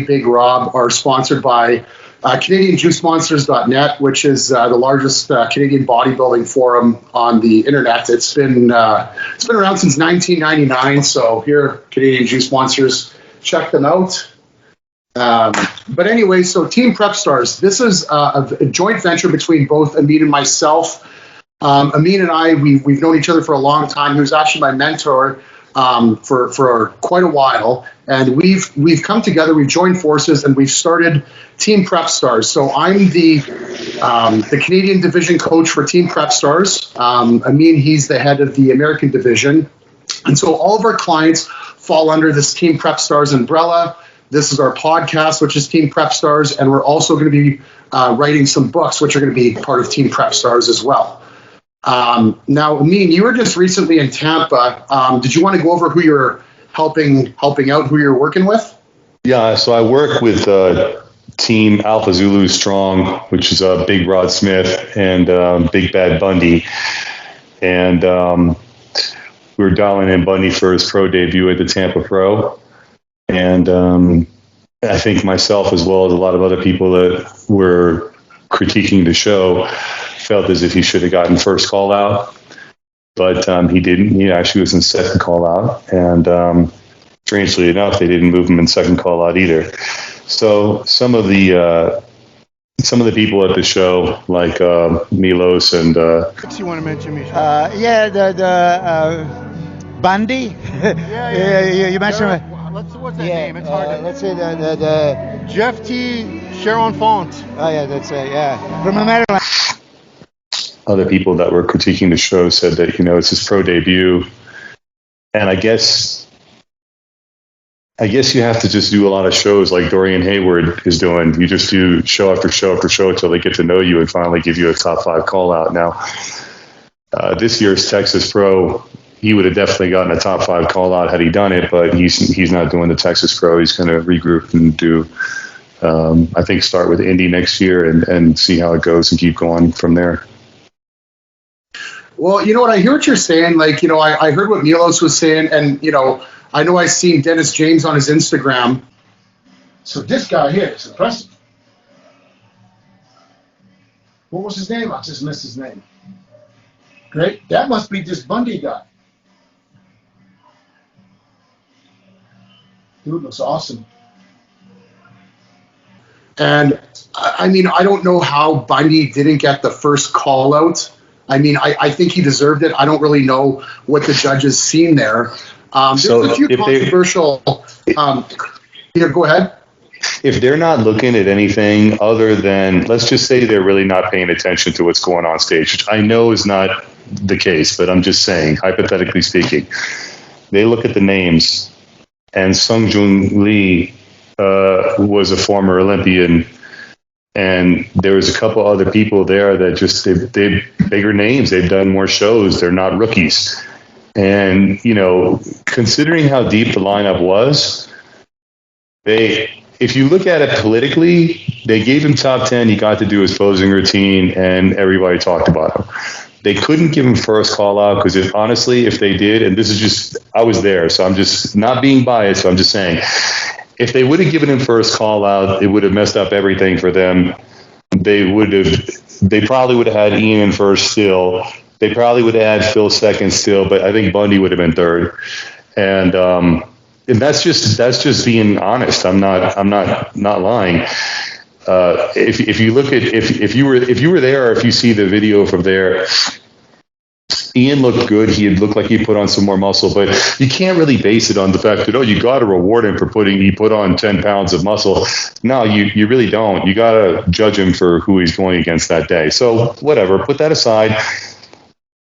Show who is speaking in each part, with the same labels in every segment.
Speaker 1: BigRob are sponsored by CanadianJuiceMonsters.net, which is the largest Canadian bodybuilding forum on the internet. It's been around since 1999. So here, Canadian Juice Monsters, check them out. But anyway, so TeamPrepStarz. This is a joint venture between both Ameen and myself. Ameen and I, we've known each other for a long time. He was actually my mentor for quite a while, and we've come together. We've joined forces, and we've started TeamPrepStarz. So I'm the Canadian division coach for TeamPrepStarz. Ameen, he's the head of the American division, and so all of our clients fall under this TeamPrepStarz umbrella. This is our podcast, which is TeamPrepStarz, and we're also going to be writing some books, which are going to be part of TeamPrepStarz as well. Now, Ameen, you were just recently in Tampa. Did you want to go over who you're helping out, who you're working with?
Speaker 2: Yeah, so I work with Team Alpha Zulu Strong, which is Big Rod Smith and Big Bad Bundy. And we were dialing in Bundy for his pro debut at the Tampa Pro. And I think myself, as well as a lot of other people that were critiquing the show, felt as if he should have gotten first call out, but he didn't. He actually was in second call out, and strangely enough, they didn't move him in second call out either. So some of the people at the show, like Milos and
Speaker 3: you want to mention, Misha?
Speaker 4: The Bundy. You mentioned.
Speaker 3: What's that name? It's hard to.
Speaker 4: Let's say the
Speaker 3: Jeff T. Sharon Font.
Speaker 4: Oh yeah, that's it. Yeah, from Maryland.
Speaker 2: Other people that were critiquing the show said that, it's his pro debut, and I guess you have to just do a lot of shows like Dorian Hayward is doing. You just do show after show after show until they get to know you and finally give you a top 5 call out. Now, this year's Texas Pro, he would have definitely gotten a top 5 call out had he done it, but he's not doing the Texas Pro. He's going to regroup and do, I think, start with Indy next year and see how it goes and keep going from there.
Speaker 1: Well, you know what? I hear what you're saying. Like, I heard what Milos was saying, and, I know I've seen Dennis James on his Instagram. So this guy here is impressive. What was his name? I just missed his name. Great. That must be this Bundy guy. Dude looks awesome. And, I mean, I don't know how Bundy didn't get the first call out. I mean, I think he deserved it. I don't really know what the judges seen there. There's a few controversial. Go ahead.
Speaker 2: If they're not looking at anything other than, let's just say they're really not paying attention to what's going on stage, which I know is not the case, but I'm just saying, hypothetically speaking, they look at the names, and Sung Jung Lee was a former Olympian. And there was a couple other people there that just, they're bigger names. They've done more shows. They're not rookies. And, considering how deep the lineup was, if you look at it politically, they gave him top 10. He got to do his posing routine, and everybody talked about him. They couldn't give him first call out because honestly, if they did, and this is just, I was there, so I'm just not being biased, so I'm just saying, if they would have given him first call out, it would have messed up everything for them. They probably would have had Ian in first still. They probably would have had Phil second still, but I think Bundy would have been third. And that's just being honest. I'm not lying. If you look at if you were there, or if you see the video from there, Ian looked good. He looked like he put on some more muscle, but you can't really base it on the fact that, you got to reward him for he put on 10 pounds of muscle. No, you really don't. You got to judge him for who he's going against that day. So whatever, put that aside.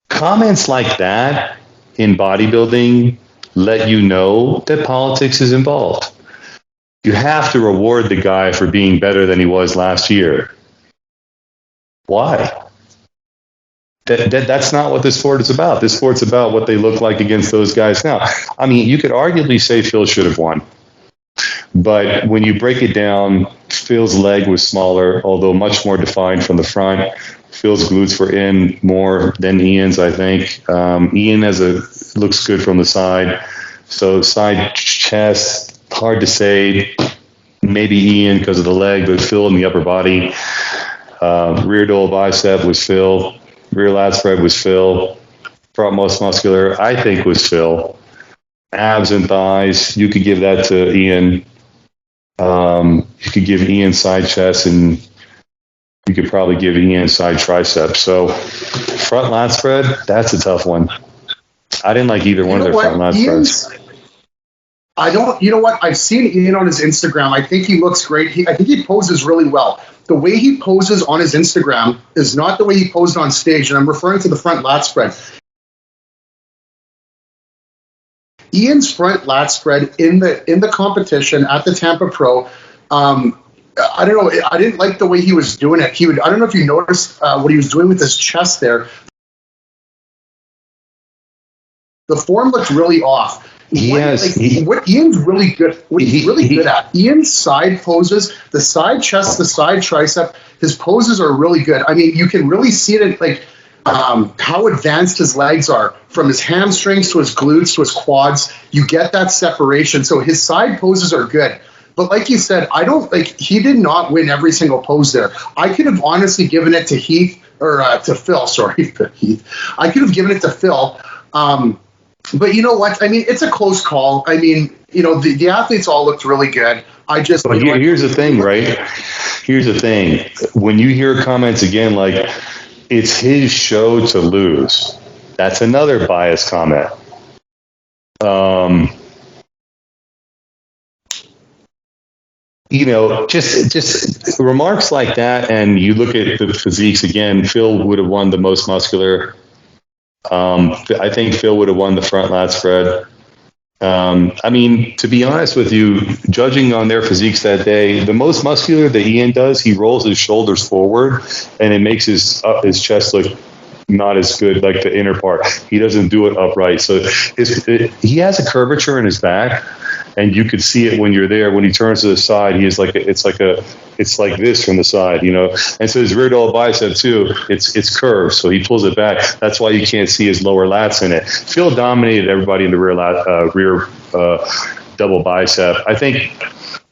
Speaker 2: Comments like that in bodybuilding let you know that politics is involved. You have to reward the guy for being better than he was last year. Why? That's not what this sport is about. This sport's about what they look like against those guys now. I mean, you could arguably say Phil should have won. But when you break it down, Phil's leg was smaller, although much more defined from the front. Phil's glutes were in more than Ian's, I think. Ian looks good from the side. So side chest, hard to say. maybe Ian because of the leg, but Phil in the upper body. Rear dual bicep was Phil. Rear lat spread was Phil. Front most muscular, I think, was Phil. Abs and thighs, you could give that to Ian. You could give Ian side chest, and you could probably give Ian side tricep. So front lat spread, that's a tough one. I didn't like either one of their front lat spreads.
Speaker 1: You know what? I've seen Ian on his Instagram. I think he looks great. I think he poses really well. The way he poses on his Instagram is not the way he posed on stage, and I'm referring to the front lat spread. Ian's front lat spread in the competition at the Tampa Pro, I don't know. I didn't like the way he was doing it. I don't know if you noticed what he was doing with his chest there. The form looked really off. What Ian's really good. What he's really good at. Ian's side poses, the side chest, the side tricep. His poses are really good. I mean, you can really see it in, how advanced his legs are, from his hamstrings to his glutes to his quads. You get that separation. So his side poses are good. But like you said, he did not win every single pose there. I could have honestly given it to to Phil. Sorry, Heath. I could have given it to Phil. But you know what? I mean, it's a close call. I mean, the athletes all looked really good.
Speaker 2: Here's the thing, right? Here's the thing. When you hear comments again like, it's his show to lose, that's another biased comment. Just remarks like that, and you look at the physiques again, Phil would have won the most muscular. I think Phil would have won the front lat spread. I mean, to be honest with you, judging on their physiques that day, the most muscular that Ian does, he rolls his shoulders forward, and it makes his chest look not as good, like the inner part. He doesn't do it upright. So he has a curvature in his back, and you could see it when you're there. When he turns to the side, he is it's like this from the side, And so his rear dual bicep too, it's curved, so he pulls it back. That's why you can't see his lower lats in it. Phil dominated everybody in the rear double bicep. I think.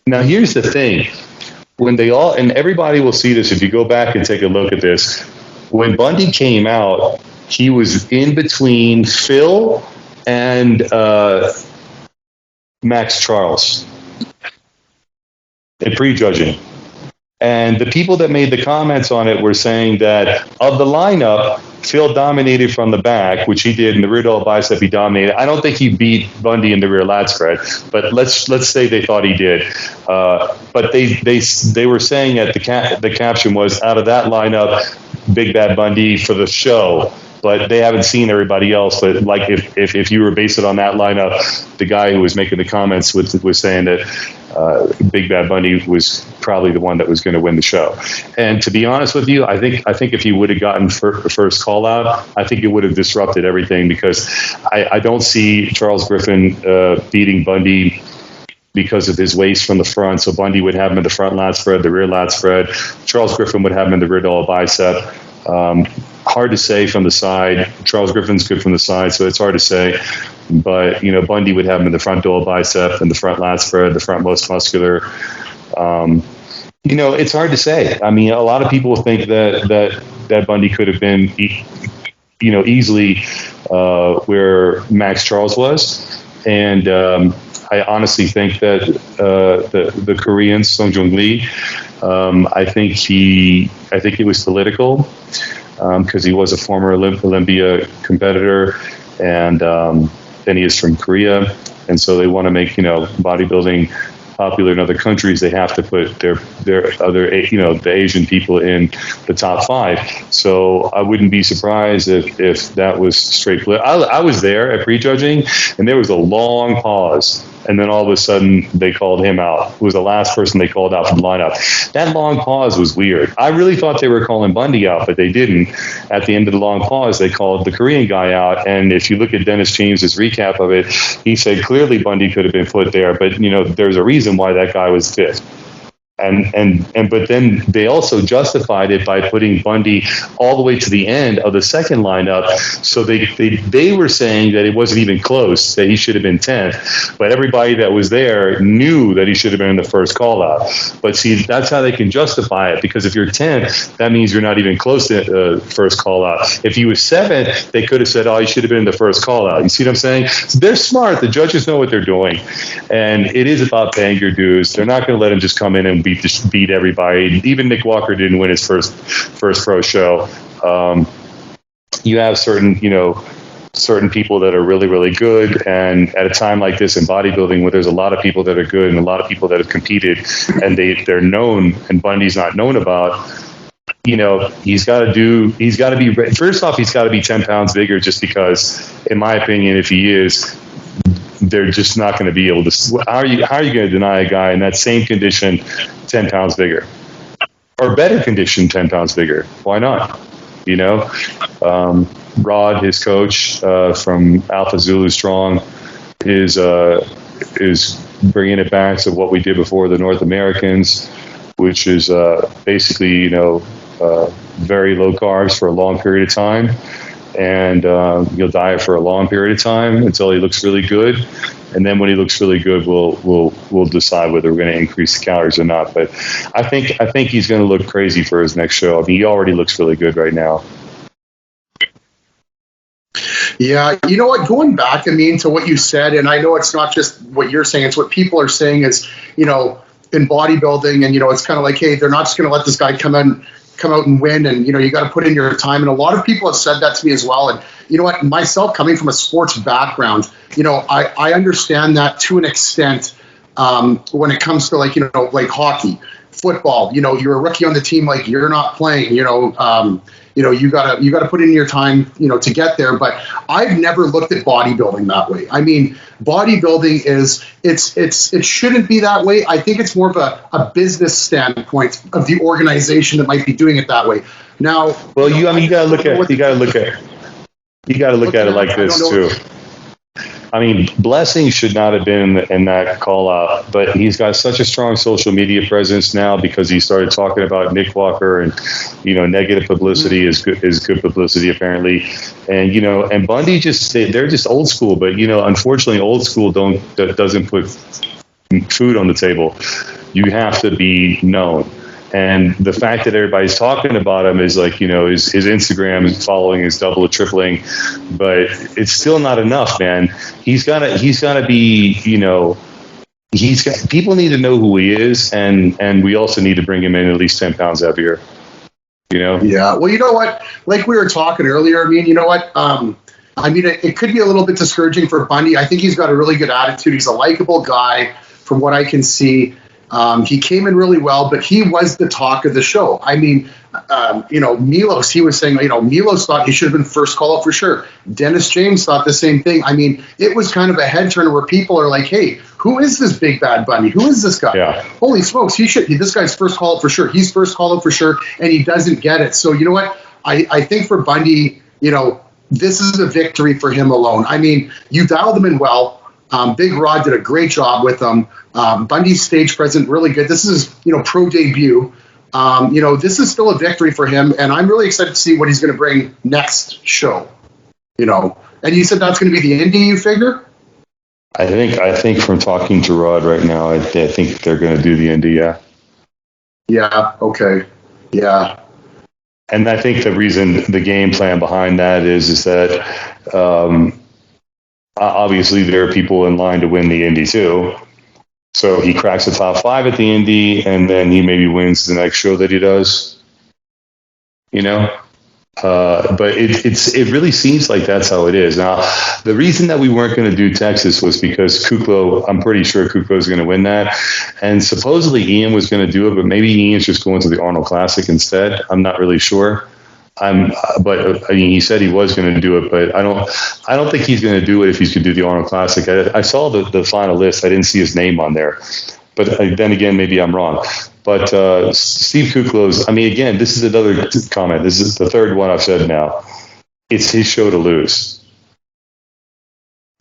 Speaker 2: Now here's the thing: when and everybody will see this if you go back and take a look at this. When Bundy came out, he was in between Phil and Max Charles in prejudging. And the people that made the comments on it were saying that of the lineup, Phil dominated from the back, which he did in the rear double bicep. He dominated. I don't think he beat Bundy in the rear lat spread, but let's say they thought he did. But they were saying that the caption was, out of that lineup, Big Bad Bundy for the show. But they haven't seen everybody else. But like if you were based it on that lineup, the guy who was making the comments was saying that Big Bad Bundy was probably the one that was going to win the show. And to be honest with you, I think if he would have gotten first call out, I think it would have disrupted everything, because I don't see Charles Griffin beating Bundy because of his waist from the front. So Bundy would have him in the front lat spread, the rear lat spread. Charles Griffin would have him in the rear double bicep. Hard to say from the side. Charles Griffin's good from the side, so it's hard to say. But, Bundy would have him in the front double bicep and the front lat spread, the front most muscular. It's hard to say. I mean, a lot of people think that Bundy could have been, easily where Max Charles was. And I honestly think that the Korean, Sung Jung Lee, I think it was political, because he was a former Olympia competitor, and then he is from Korea, and so they want to make bodybuilding popular in other countries. They have to put their other the Asian people in the top 5. So I wouldn't be surprised if that was straight political. I was there at prejudging, and there was a long pause. And then all of a sudden, they called him out. It was the last person they called out from the lineup. That long pause was weird. I really thought they were calling Bundy out, but they didn't. At the end of the long pause, they called the Korean guy out. And if you look at Dennis James's recap of it, he said clearly Bundy could have been put there. But, there's a reason why that guy was 5th. But then they also justified it by putting Bundy all the way to the end of the second lineup. So they were saying that it wasn't even close, that he should have been 10th. But everybody that was there knew that he should have been in the first call out. But see, that's how they can justify it, because if you're 10th, that means you're not even close to first call out. If he was 7th, they could have said, oh, you should have been in the first call out. You see what I'm saying? So they're smart. The judges know what they're doing. And it is about paying your dues. They're not going to let him just come in and beat everybody. Even Nick Walker didn't win his first pro show. You have certain people that are really, really good. And at a time like this in bodybuilding, where there's a lot of people that are good and a lot of people that have competed and they're known and Bundy's not known about, he's got to be, first off, he's got to be 10 pounds bigger, just because, in my opinion, if he is, they're just not going to be able to. How are you going to deny a guy in that same condition 10 pounds bigger, or better condition 10 pounds bigger? Why not? Rod, his coach from Alpha Zulu Strong, is bringing it back to what we did before the North Americans, which is basically very low carbs for a long period of time. And he'll diet for a long period of time until he looks really good, and then when he looks really good, we'll decide whether we're going to increase the calories or not. But I think he's going to look crazy for his next show. I mean, he already looks really good right now.
Speaker 1: Yeah, you know what? Going back, to what you said, and I know it's not just what you're saying; it's what people are saying. Is in bodybuilding, and it's kind of like, hey, they're not just going to let this guy come out and win, and you got to put in your time. And a lot of people have said that to me as well. And you know what, myself, coming from a sports background, I understand that to an extent. When it comes to like hockey, football, you're a rookie on the team, like you're not playing, you gotta put in your time, to get there. But I've never looked at bodybuilding that way. Bodybuilding it shouldn't be that way. I think it's more of a business standpoint of the organization that might be doing it that way. Now,
Speaker 2: well, you gotta look at it like this too. Blessing should not have been in that call out, but he's got such a strong social media presence now because he started talking about Nick Walker, and negative publicity is good publicity apparently. And and Bundy they're just old school, but unfortunately old school doesn't put food on the table. You have to be known. And the fact that everybody's talking about him is like, his Instagram following is double or tripling, but it's still not enough, man. He's gotta be, people need to know who he is, and we also need to bring him in at least 10 pounds heavier,
Speaker 1: Yeah. Well, you know what? Like we were talking earlier, it could be a little bit discouraging for Bundy. I think he's got a really good attitude. He's a likable guy from what I can see. He came in really well, but he was the talk of the show. Milos, he was saying, Milos thought he should have been first call out for sure. Dennis James thought the same thing. It was kind of a head turner where people are like, hey, who is this Big Bad Bundy? Who is this guy? Yeah. Holy smokes, this guy's first call out for sure. He's first call out for sure, and he doesn't get it. So you know what? I think for Bundy, this is a victory for him alone. You dialed him in well. Big Rod did a great job with him. Bundy's stage presence really good. This is pro debut. This is still a victory for him, and I'm really excited to see what he's going to bring next show. And you said that's going to be the Indy, you figure?
Speaker 2: I think from talking to Rod right now, I think they're going to do the Indy. Yeah.
Speaker 1: Yeah. Okay. Yeah.
Speaker 2: And I think the reason, the game plan behind that is that. Obviously, there are people in line to win the Indy too. So he cracks the top 5 at the Indy, and then he maybe wins the next show that he does. But it really seems like that's how it is. Now, the reason that we weren't going to do Texas was because Kuklo, I'm pretty sure Kuklo is going to win that. And supposedly Ian was going to do it, but maybe Ian's just going to the Arnold Classic instead. I'm not really sure. He said he was going to do it, but I don't think he's going to do it if he's going to do the Arnold Classic. I saw the final list. I didn't see his name on there, but then again, maybe I'm wrong. But Steve Kuklo's, again, this is another comment. This is the third one I've said now. It's his show to lose.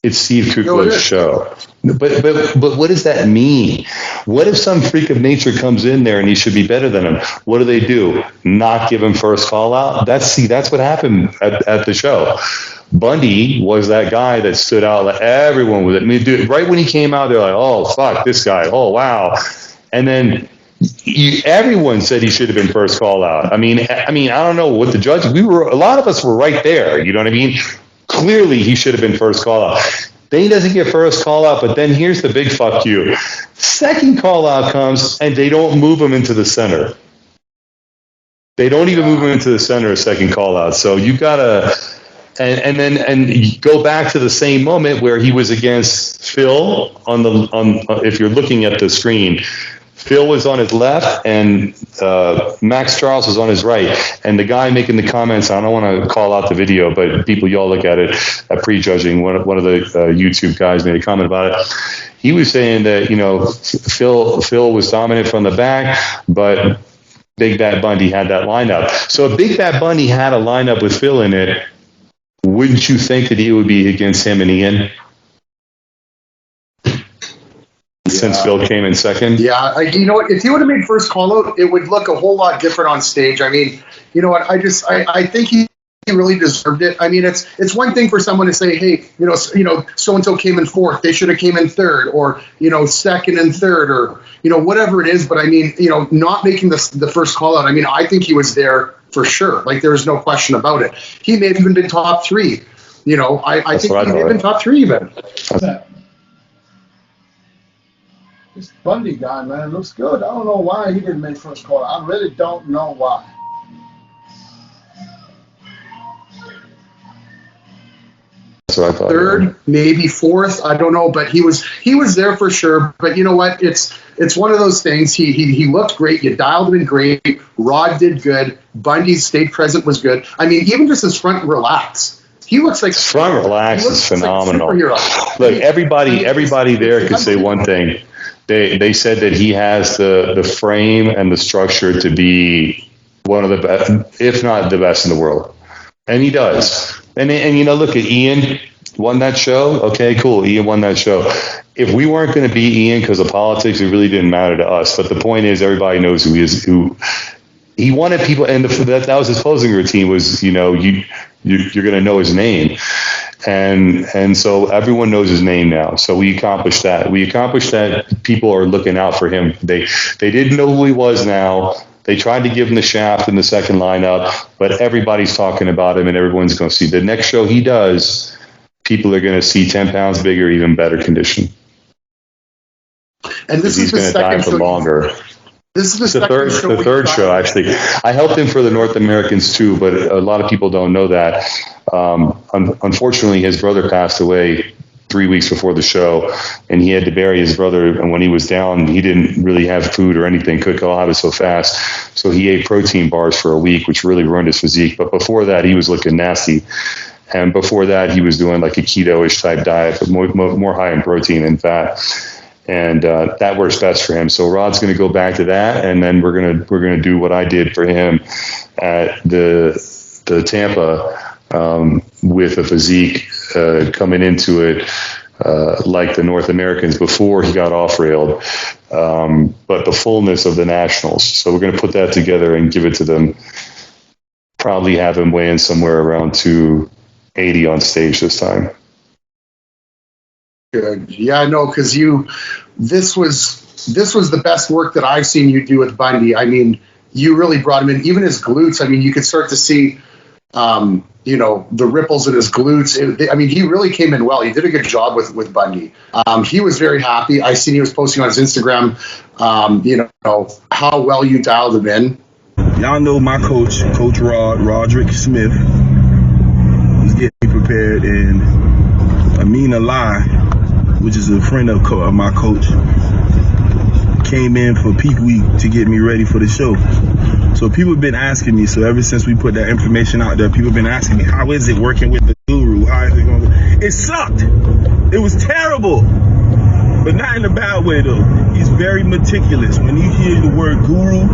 Speaker 2: It's Steve
Speaker 1: No, it
Speaker 2: Kuklow's
Speaker 1: is.
Speaker 2: show. But what does that mean? What if some freak of nature comes in there and he should be better than him? What do? Not give him first call out? That's what happened at the show. Bundy was that guy that stood out. Like everyone was. I mean, dude, right when he came out, they're like, "Oh fuck, this guy! Oh wow!" And then everyone said he should have been first call out. I mean, I don't know what the judge. A lot of us were right there. You know what I mean? Clearly, he should have been first call out. Then he doesn't get first call out, but then here's the big fuck you. Second call out comes, and they don't move him into the center. They don't even move him into the center of second call out. So you gotta, and you go back to the same moment where he was against Phil if you're looking at the screen. Phil was on his left, and Max Charles was on his right. And the guy making the comments, I don't want to call out the video, but people, y'all look at it at prejudging. One of the YouTube guys made a comment about it. He was saying that, Phil was dominant from the back, but Big Bad Bundy had that lineup. So if Big Bad Bundy had a lineup with Phil in it, wouldn't you think that he would be against him and Ian? Since Phil came in second?
Speaker 1: Yeah, you know what? If he would have made first call out, it would look a whole lot different on stage. I mean, you know what? I think he really deserved it. I mean, it's one thing for someone to say, hey, so and so came in fourth, they should have came in third, or second and third, or whatever it is. But I mean, not making the first call out. I mean, I think he was there for sure. Like there is no question about it. He may have even been top three. I think he may have been top three even.
Speaker 5: This Bundy guy, man, looks good. I don't know why he didn't make first call. I really don't know why.
Speaker 2: That's what I thought.
Speaker 1: Third, maybe fourth, I don't know, but he was there for sure. But you know what? It's one of those things. He looked great. You dialed him in great. Rod did good. Bundy's state present was good. I mean, even just his front relax. He looks like
Speaker 2: front relax is phenomenal.
Speaker 1: Like
Speaker 2: Look, everybody there could say one thing. They said that he has the frame and the structure to be one of the best, if not the best in the world. And he does. And look at Ian won that show. Okay, cool. Ian won that show. If we weren't going to beat Ian because of politics, it really didn't matter to us. But the point is, everybody knows who he is. Who he wanted people, and that was his closing routine. Was you're going to know his name. And so everyone knows his name now. So we accomplished that. We accomplished that people are looking out for him. They didn't know who he was now. They tried to give him the shaft in the second lineup, but everybody's talking about him and everyone's going to see. The next show he does, people are going to see 10 pounds bigger, even better condition.
Speaker 1: And this is
Speaker 2: he's going to die for longer.
Speaker 1: This is the
Speaker 2: third show, actually. I helped him for the North Americans too, but a lot of people don't know that. Unfortunately, his brother passed away 3 weeks before the show, and he had to bury his brother. And when he was down, he didn't really have food or anything. Couldn't go out so fast, so he ate protein bars for a week, which really ruined his physique. But before that, he was looking nasty. And before that, he was doing like a keto-ish type diet, but more high in protein and fat. And that works best for him. So Rod's going to go back to that, and then we're gonna do what I did for him at the Tampa with a physique coming into it like the North Americans before he got off railed, but the fullness of the nationals. So we're going to put that together and give it to them. Probably have him weigh in somewhere around 280 on stage this time.
Speaker 1: Good. Yeah, no, because this was the best work that I've seen you do with Bundy. I mean, you really brought him in. Even his glutes. I mean, you could start to see, the ripples in his glutes. He really came in well. He did a good job with Bundy. He was very happy. I seen he was posting on his Instagram. How well you dialed him in.
Speaker 6: Y'all know my coach, Coach Roderick Smith. He's getting me prepared, and Ameen Alai, which is a friend of my coach, came in for peak week to get me ready for the show. So people have been asking me, so ever since we put that information out there, people have been asking me, how is it working with the guru? How is it going to go? It sucked. It was terrible. But not in a bad way, though. He's very meticulous. When you hear the word guru,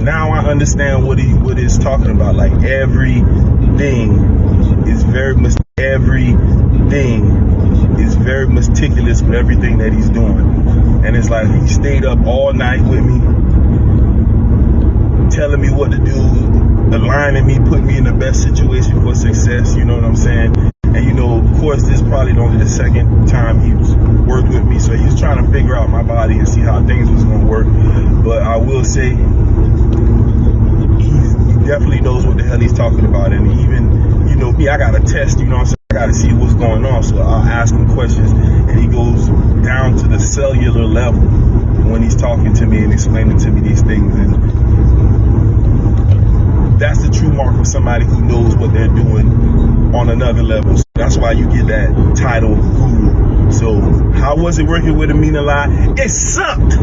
Speaker 6: now I understand what he's talking about. Like everything is very very meticulous with everything that he's doing. And it's like he stayed up all night with me, telling me what to do, aligning me, putting me in the best situation for success, you know what I'm saying? And you know, of course, this is probably only the second time he's worked with me, so he's trying to figure out my body and see how things was going to work. But I will say, he definitely knows what the hell he's talking about. And even, you know, me, I got to test, you know what I'm saying? I got to see what's going on. So I'll ask him questions, and he goes down to the cellular level when he's talking to me and explaining to me these things. And that's the true mark of somebody who knows what they're doing on another level. So that's why you get that title, Guru. So how was it working with Ameen Alai? It sucked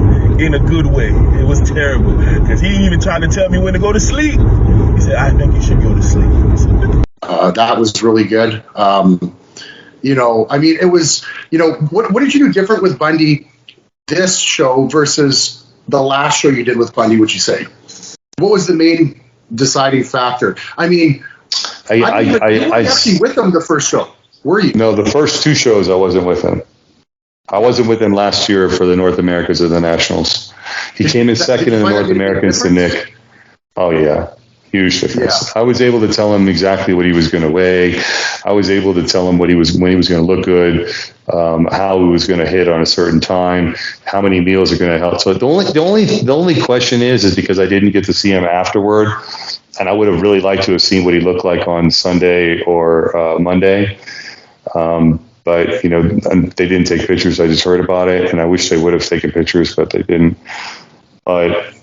Speaker 6: in a good way. It was terrible. Because he even tried to tell me when to go to sleep. He said, I think you should go to sleep.
Speaker 1: That was really good. You know, I mean, it was, you know, what did you do different with Bundy this show versus the last show you did with Bundy, would you say? What was the main deciding factor? I mean, you weren't actually with him the first show, were you?
Speaker 2: No, the first two shows I wasn't with him. I wasn't with him last year for the North Americas or the Nationals. He came in second in the North Americans to Nick. Oh, yeah. Huge difference. Yeah. I was able to tell him exactly what he was going to weigh. I was able to tell him when he was going to look good, how he was going to hit on a certain time, how many meals are going to help. So the only question is because I didn't get to see him afterward, and I would have really liked to have seen what he looked like on Sunday or Monday. But, you know, they didn't take pictures. I just heard about it, and I wish they would have taken pictures, but they didn't. But,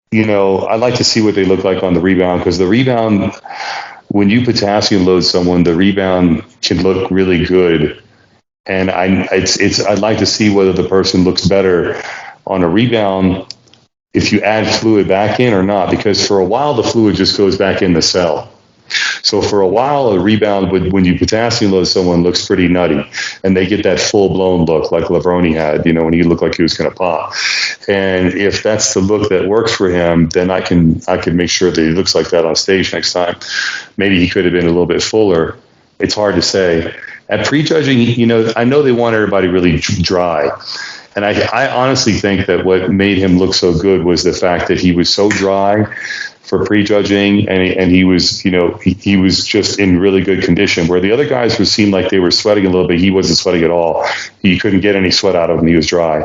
Speaker 2: you know, I like to see what they look like on the rebound, because the rebound, when you potassium load someone, the rebound can look really good. And I'd like to see whether the person looks better on a rebound if you add fluid back in or not, because for a while the fluid just goes back in the cell. So for a while, a rebound, when you potassium load someone, looks pretty nutty, and they get that full-blown look like Lavroni had, you know, when he looked like he was going to pop. And if that's the look that works for him, then I can make sure that he looks like that on stage next time. Maybe he could have been a little bit fuller. It's hard to say. At prejudging, you know, I know they want everybody really dry. And I honestly think that what made him look so good was the fact that he was so dry for prejudging, and he was, you know, he was just in really good condition, where the other guys seemed like they were sweating a little bit. He wasn't sweating at all. He couldn't get any sweat out of him. He was dry.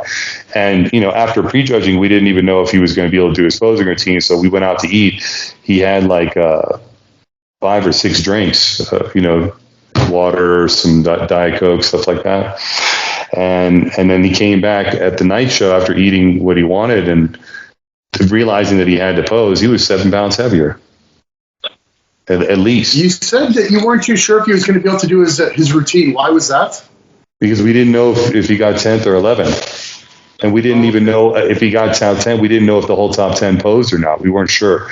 Speaker 2: And, you know, after prejudging, we didn't even know if he was going to be able to do his posing routine. So we went out to eat. He had like 5 or 6 drinks, you know, water, some Diet Coke, stuff like that. And then he came back at the night show after eating what he wanted, and realizing that he had to pose, he was 7 pounds heavier, at least.
Speaker 1: You said that you weren't too sure if he was going to be able to do his routine. Why was that?
Speaker 2: Because we didn't know if he got 10th or 11th. And we didn't even know if he got top 10. We didn't know if the whole top 10 posed or not. We weren't sure.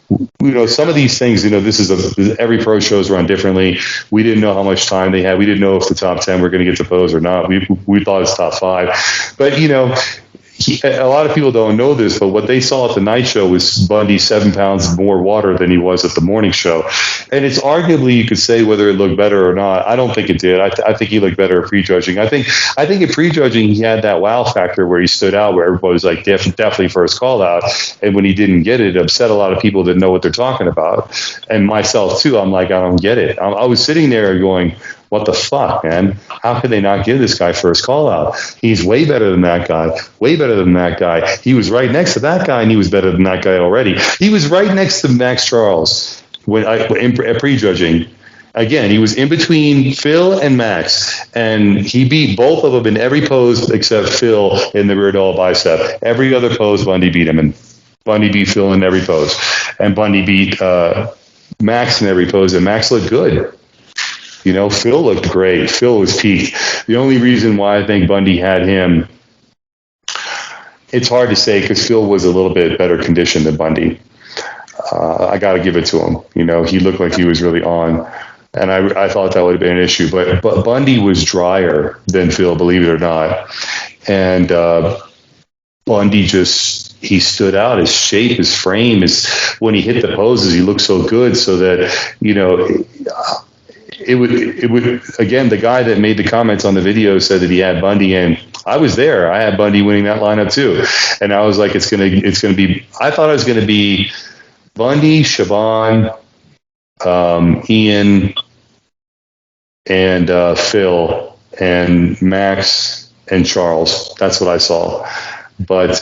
Speaker 2: You know, some of these things, you know, every pro show's run differently. We didn't know how much time they had. We didn't know if the top 10 were going to get to pose or not. We thought it was top 5. But, you know, a lot of people don't know this, but what they saw at the night show was Bundy 7 pounds more water than he was at the morning show. And it's arguably, you could say whether it looked better or not. I don't think it did. I think he looked better at prejudging. I think at prejudging, he had that wow factor where he stood out, where everybody was like, definitely first call out. And when he didn't get it, it upset a lot of people that know what they're talking about. And myself too, I'm like, I don't get it. I was sitting there going, what the fuck, man? How could they not give this guy first call out? He's way better than that guy. Way better than that guy. He was right next to that guy, and he was better than that guy already. He was right next to Max Charles at prejudging. Again, he was in between Phil and Max, and he beat both of them in every pose except Phil in the rear deltoid bicep. Every other pose, Bundy beat him, and Bundy beat Phil in every pose. And Bundy beat Max in every pose, and Max looked good. You know, Phil looked great. Phil was peaked. The only reason why I think Bundy had him, it's hard to say because Phil was a little bit better conditioned than Bundy. I got to give it to him. You know, he looked like he was really on. And I thought that would have been an issue. But Bundy was drier than Phil, believe it or not. And Bundy he stood out. His shape, his frame, when he hit the poses, he looked so good, so that, you know, it would again, the guy that made the comments on the video said that he had Bundy, and I was there. I had Bundy winning that lineup too, and I was like, it's gonna be. I thought it was gonna be Bundy, Shaban, Ian, and Phil, and Max, and Charles. That's what I saw, but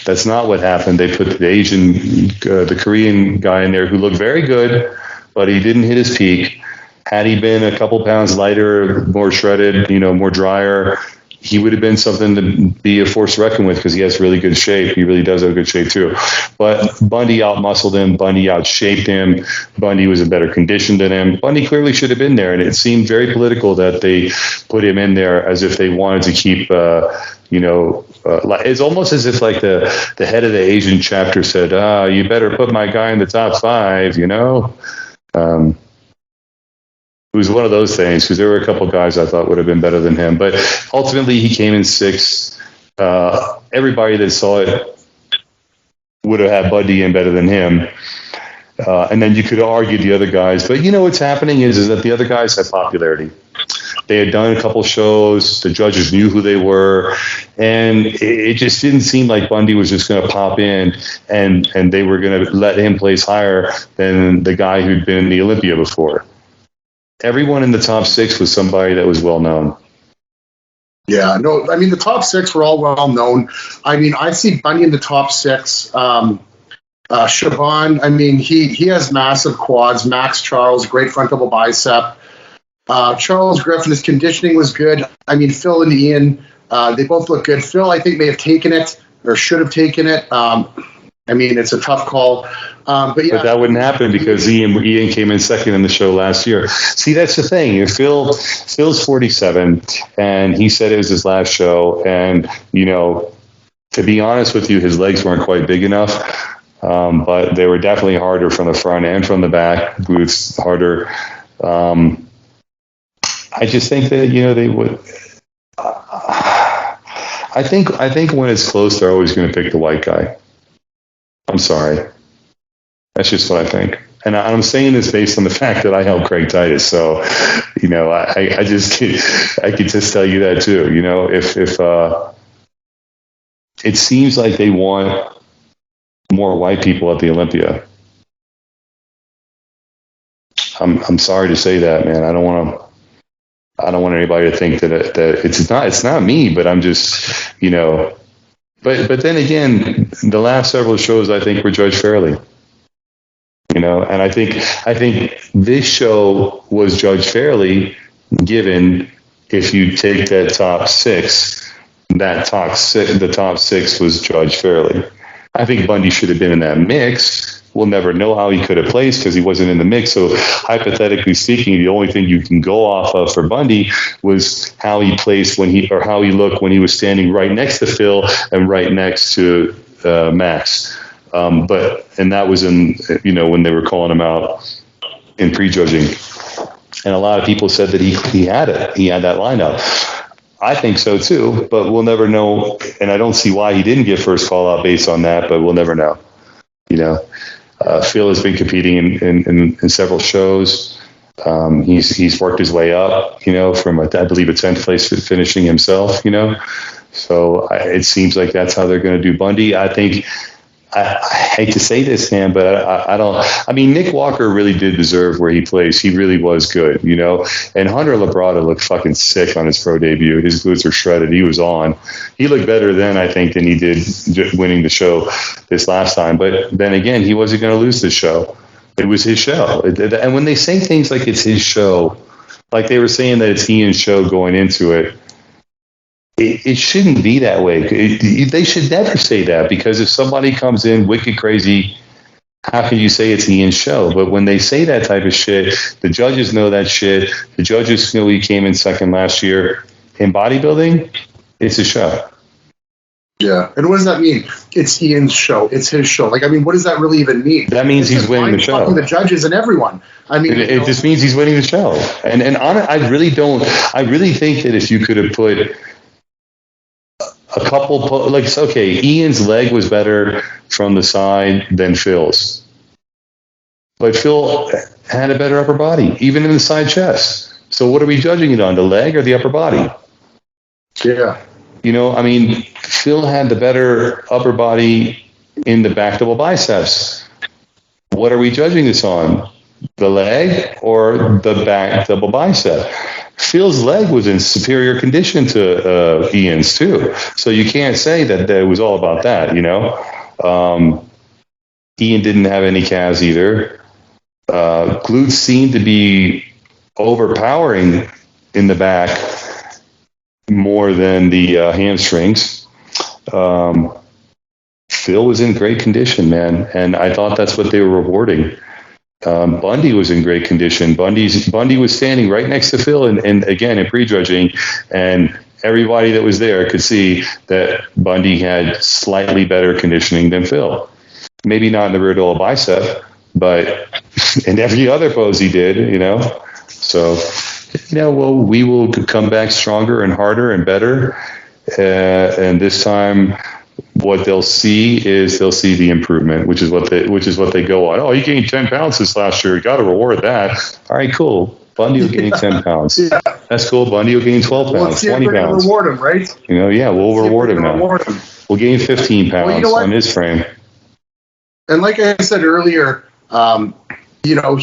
Speaker 2: that's not what happened. They put the Asian, the Korean guy in there who looked very good, but he didn't hit his peak. Had he been a couple pounds lighter, more shredded, more drier, he would have been something to be a force to reckon with because he has really good shape. He really does have good shape too. But Bundy out-muscled him. Bundy out-shaped him. Bundy was in better condition than him. Bundy clearly should have been there, and it seemed very political that they put him in there as if they wanted to keep, it's almost as if like the head of the Asian chapter said, you better put my guy in the top 5, It was one of those things because there were a couple of guys I thought would have been better than him. But ultimately, he came in 6th. Everybody that saw it would have had Bundy in better than him. And then you could argue the other guys. But what's happening is that the other guys have popularity. They had done a couple shows. The judges knew who they were. And it just didn't seem like Bundy was just going to pop in and they were going to let him place higher than the guy who'd been in the Olympia before. Everyone in the top 6 was somebody that was well known.
Speaker 1: Yeah, no, I mean, the top 6 were all well known. I mean, I see Bundy in the top 6. Shaban, I mean, he has massive quads. Max Charles, great front double bicep. Charles Griffin, his conditioning was good. I mean, Phil and Ian, they both look good. Phil, I think, may have taken it or should have taken it. I mean, it's a tough call. But
Speaker 2: that wouldn't happen because Ian came in 2nd in the show last year. See, that's the thing. Phil's 47, and he said it was his last show. And, to be honest with you, his legs weren't quite big enough. But they were definitely harder from the front and from the back, glutes harder. I just think that, they would. I think when it's close, they're always going to pick the white guy. I'm sorry. That's just what I think. And I'm saying this based on the fact that I helped Craig Titus. So, I could just tell you that too. If it seems like they want more white people at the Olympia. I'm sorry to say that, man. I don't want anybody to think that it's not me, but I'm just, But then again, the last several shows I think were judged fairly, and I think this show was judged fairly, given if you take that top 6, the top 6 was judged fairly. I think Bundy should have been in that mix. We'll never know how he could have placed because he wasn't in the mix. So hypothetically speaking, the only thing you can go off of for Bundy was how he placed how he looked when he was standing right next to Phil and right next to Max. And that was in, when they were calling him out in prejudging. And a lot of people said that he had it. He had that lineup. I think so too, but we'll never know. And I don't see why he didn't get first call out based on that, but we'll never know. Phil has been competing in several shows. He's worked his way up, from I believe a 10th place finishing himself, So it seems like that's how they're going to do Bundy. I think I hate to say this, man, but I don't. I mean, Nick Walker really did deserve where he placed. He really was good, And Hunter Labrada looked fucking sick on his pro debut. His glutes were shredded. He was on. He looked better then, I think, than he did winning the show this last time. But then again, he wasn't going to lose this show. It was his show. And when they say things like it's his show, like they were saying that it's Ian's show going into it, it shouldn't be that way. They should never say that, because if somebody comes in wicked crazy, how can you say it's Ian's show? But when they say that type of shit, the judges know that shit. The judges know he came in 2nd last year. In bodybuilding, it's a show.
Speaker 1: Yeah. And what does that mean? It's Ian's show. It's his show. What does that really even mean?
Speaker 2: That means he's winning the show.
Speaker 1: The judges and everyone. I mean,
Speaker 2: it just means he's winning the show. And I really think that if you could have put a couple, Ian's leg was better from the side than Phil's. But Phil had a better upper body, even in the side chest. So what are we judging it on, the leg or the upper body?
Speaker 1: Yeah.
Speaker 2: You know, I mean, Phil had the better upper body in the back double biceps. What are we judging this on? The leg or the back double bicep? Phil's leg was in superior condition to Ian's too. So you can't say that it was all about that, you know? Ian didn't have any calves either. Glutes seemed to be overpowering in the back more than the hamstrings. Phil was in great condition, man, and I thought that's what they were rewarding. Bundy was in great condition. Bundy was standing right next to Phil, and again in prejudging, and everybody that was there could see that Bundy had slightly better conditioning than Phil. Maybe not in the rear double bicep, but in every other pose he did, you know. So, you know, well, we will come back stronger and harder and better, and this time, what they'll see is the improvement, which is what they go on. Oh, you gained 10 pounds this last year. You got to reward that. All right, cool. Bundy will gain 10 pounds. Yeah. That's cool. Bundy will gain 12 pounds, 20 pounds.
Speaker 1: Reward him, right?
Speaker 2: You know, yeah, we'll reward him now. We'll gain 15 pounds on his frame.
Speaker 1: And like I said earlier, you know,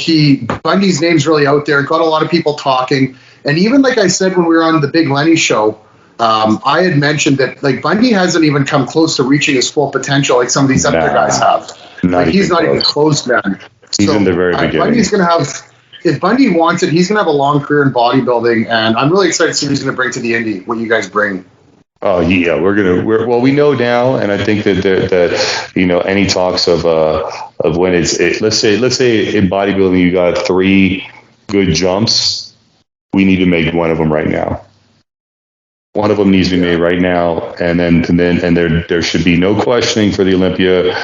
Speaker 1: Bundy's name's really out there. Got a lot of people talking. And even like I said when we were on the Big Lenny show, I had mentioned that like Bundy hasn't even come close to reaching his full potential like some of these other guys have. Like, he's not even close, man.
Speaker 2: He's in the very beginning.
Speaker 1: Bundy's going to have, if Bundy wants it, he's going to have a long career in bodybuilding, and I'm really excited to see what he's going to bring to the Indy, what you guys bring.
Speaker 2: Oh yeah, we know now, and I think that you know, any talks of when let's say in bodybuilding you got 3 good jumps, we need to make one of them right now. One of them needs to be made right now, and then there should be no questioning for the Olympia.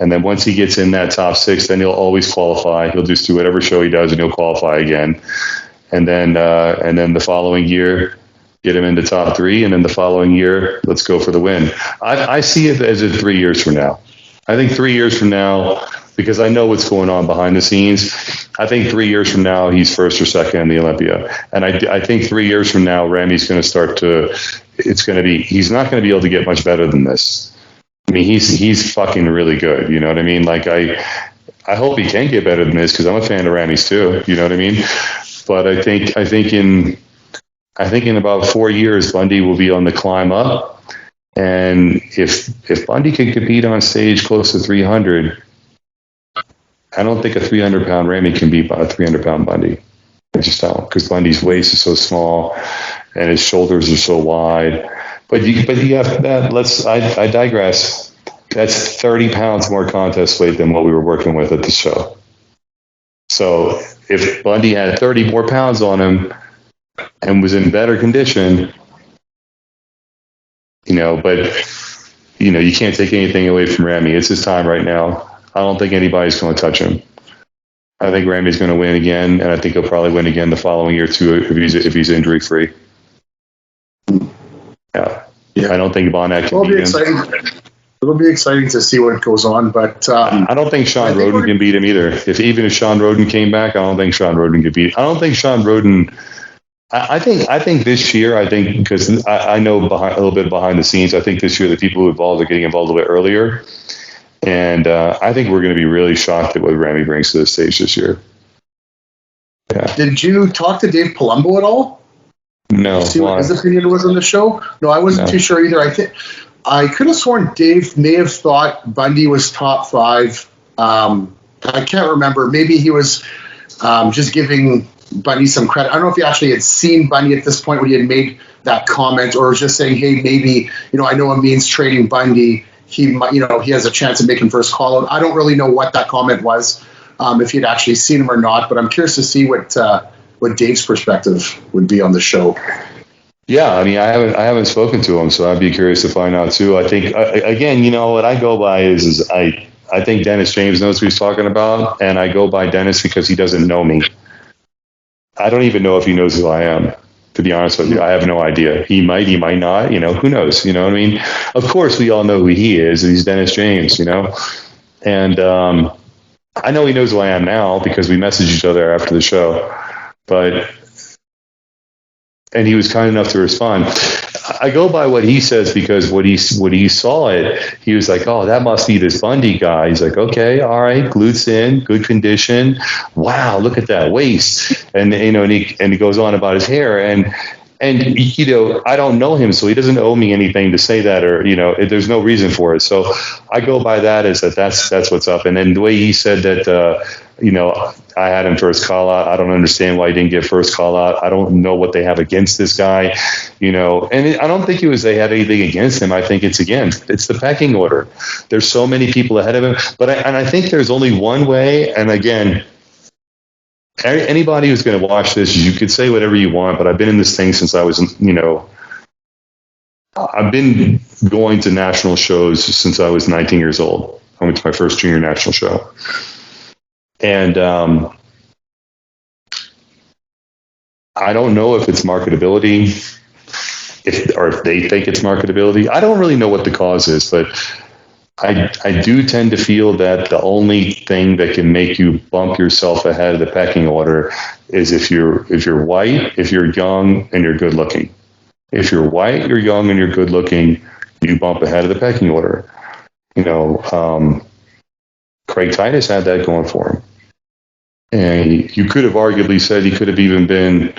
Speaker 2: And then once he gets in that top 6, then he'll always qualify. He'll just do whatever show he does, and he'll qualify again. And then the following year, get him into top 3, and then the following year, let's go for the win. I see it as 3 years from now. I think 3 years from now, because I know what's going on behind the scenes, I think 3 years from now, he's first or second in the Olympia. And I think 3 years from now, Rami's going to start to, he's not going to be able to get much better than this. I mean, he's fucking really good. You know what I mean? Like, I hope he can get better than this, because I'm a fan of Rami's too. You know what I mean? But I think in about 4 years, Bundy will be on the climb up. And if Bundy can compete on stage close to 300, I don't think a 300-pound Rami can beat a 300-pound Bundy. I just don't, because Bundy's waist is so small and his shoulders are so wide. But you have that. I digress. That's 30 pounds more contest weight than what we were working with at the show. So if Bundy had 30 more pounds on him and was in better condition, you know, but you know, you can't take anything away from Rami. It's his time right now. I don't think anybody's going to touch him. I think Rami's going to win again, and I think he'll probably win again the following year too if he's injury free. Yeah. I don't think Bonac can beat him.
Speaker 1: It'll be exciting to see what goes on, but
Speaker 2: I don't think Sean Roden can beat him either. Even if Sean Roden came back, I don't think Sean Roden could beat. I don't think Sean Roden. I think this year, because I know a little bit behind the scenes, I think this year the people who are involved are getting involved a bit earlier. And I think we're going to be really shocked at what Rami brings to the stage this year. Yeah.
Speaker 1: Did you talk to Dave Palumbo at all?
Speaker 2: No.
Speaker 1: See what his opinion was on the show? No, I wasn't too sure either. I could have sworn Dave may have thought Bundy was top 5. I can't remember. Maybe he was just giving Bundy some credit. I don't know if he actually had seen Bundy at this point when he had made that comment, or was just saying, hey, maybe, you know, I know Ameen's trading Bundy. He might, you know, he has a chance of making first call out. I don't really know what that comment was, if he'd actually seen him or not, but I'm curious to see what Dave's perspective would be on the show.
Speaker 2: Yeah, I mean, I haven't spoken to him, so I'd be curious to find out too. I think again, you know, what I go by is I think Dennis James knows what he's talking about, and I go by Dennis because he doesn't know me. I don't even know if he knows who I am. To be honest with you, I have no idea. He might not, you know, who knows? You know what I mean? Of course, we all know who he is. He's Dennis James, you know? And I know he knows who I am now because we messaged each other after the show, and he was kind enough to respond. I go by what he says because when he saw it, he was like, "Oh, that must be this Bundy guy." He's like, "Okay, all right, glutes in, good condition. Wow, look at that waist." And and he goes on about his hair and I don't know him, so he doesn't owe me anything to say that, or there's no reason for it. So I go by that as that's what's up. And then the way he said that, I had him first call out. I don't understand why he didn't get first call out. I don't know what they have against this guy, and I don't think they had anything against him. I think it's the pecking order. There's so many people ahead of him, and I think there's only one way. And again, anybody who's going to watch this, you could say whatever you want, but I've been in this thing since I was, I've been going to national shows since I was 19 years old. I went to my first junior national show. And I don't know if it's marketability, or if they think it's marketability. I don't really know what the cause is, but I do tend to feel that the only thing that can make you bump yourself ahead of the pecking order is if you're white, if you're young, and you're good looking. If you're white, you're young, and you're good looking, you bump ahead of the pecking order. Craig Titus had that going for him. And you could have arguably said he could have even been,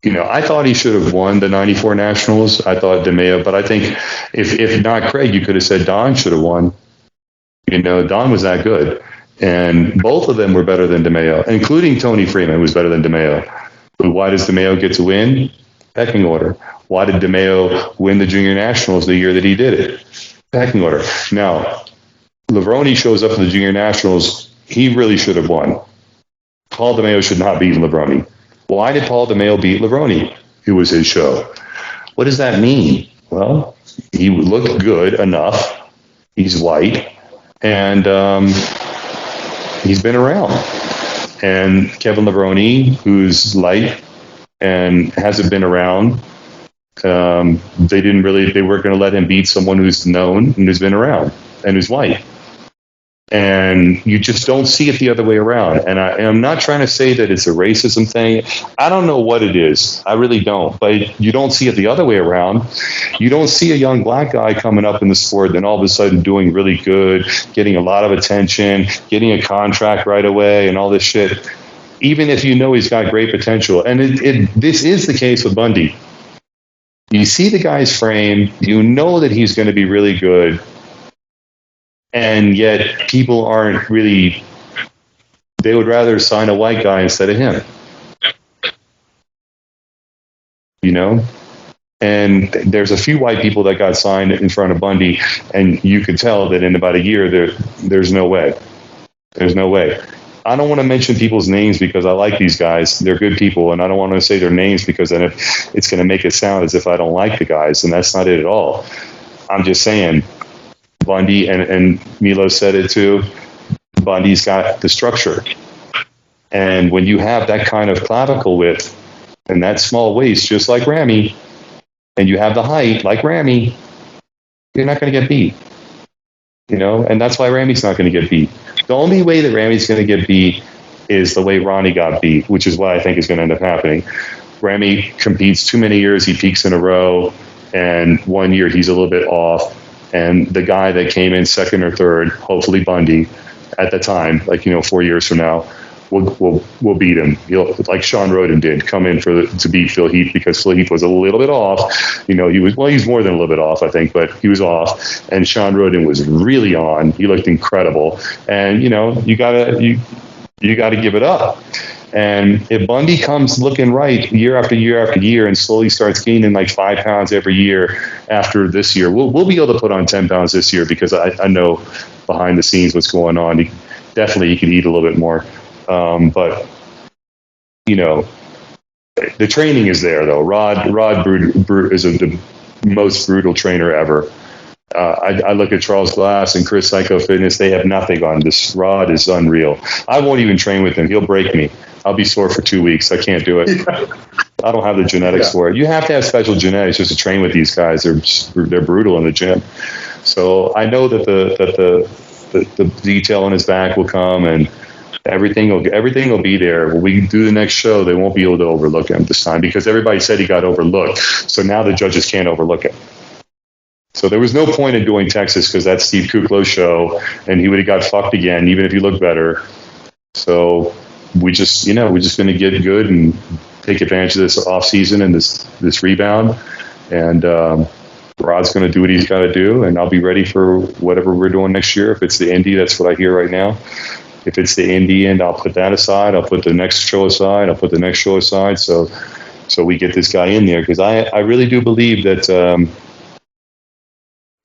Speaker 2: I thought he should have won the 94 Nationals. I thought DeMeo, but I think if not Craig, you could have said Don should have won. Don was that good. And both of them were better than DeMeo, including Tony Freeman, who was better than DeMeo. But why does DeMeo get to win? Pecking order. Why did DeMeo win the Junior Nationals the year that he did it? Pecking order. Now, Levrone shows up at the Junior Nationals. He really should have won. Paul DeMeo should not beat Levrone. Why did Paul DeMeo beat Levrone? It was his show. What does that mean? Well, he looked good enough. He's white, and he's been around. And Kevin Levrone, who's light and hasn't been around, they weren't going to let him beat someone who's known and who's been around and who's white. And you just don't see it the other way around. And I'm not trying to say that it's a racism thing. I don't know what it is. I really don't. But you don't see it the other way around. You don't see a young black guy coming up in the sport and all of a sudden doing really good, getting a lot of attention, getting a contract right away and all this shit, even if he's got great potential. And this is the case with Bundy. You see the guy's frame. You know that he's going to be really good. And yet people aren't really, they would rather sign a white guy instead of him. And there's a few white people that got signed in front of Bundy, and you could tell that in about a year, there's no way. There's no way. I don't want to mention people's names because I like these guys. They're good people, and I don't want to say their names because then it's going to make it sound as if I don't like the guys, and that's not it at all. I'm just saying, Bundy, and Milo said it too, Bundy's got the structure. And when you have that kind of clavicle width and that small waist, just like Ramy, and you have the height like Ramy, you're not going to get beat. And that's why Ramy's not going to get beat. The only way that Ramy's going to get beat is the way Ronnie got beat, which is what I think is going to end up happening. Ramy competes too many years, he peaks in a row, and 1 year he's a little bit off. And the guy that came in second or third, hopefully Bundy, at the time, 4 years from now, will beat him. He'll, like Sean Roden did, come in to beat Phil Heath because Phil Heath was a little bit off. He was more than a little bit off, I think, but he was off. And Sean Roden was really on. He looked incredible. And you gotta give it up. And if Bundy comes looking right year after year after year and slowly starts gaining 5 pounds every year after this year, we'll be able to put on 10 pounds this year because I know behind the scenes what's going on. He can eat a little bit more. But the training is there though. Rod is the most brutal trainer ever. I look at Charles Glass and Chris Psycho Fitness. They have nothing on this. Rod is unreal. I won't even train with him. He'll break me. I'll be sore for 2 weeks. I can't do it. I don't have the genetics for it. You have to have special genetics just to train with these guys. They're brutal in the gym. So I know that the detail on his back will come, and everything will be there. When we do the next show, they won't be able to overlook him this time because everybody said he got overlooked. So now the judges can't overlook it. So there was no point in doing Texas because that's Steve Kuklow's show, and he would have got fucked again, even if he looked better. So we're just going to get good and take advantage of this off season and this rebound. And Rod's going to do what he's got to do, and I'll be ready for whatever we're doing next year. If it's the Indy, that's what I hear right now. If it's the Indy end, I'll put that aside. I'll put the next show aside. I'll put the next show aside. So we get this guy in there because I really do believe that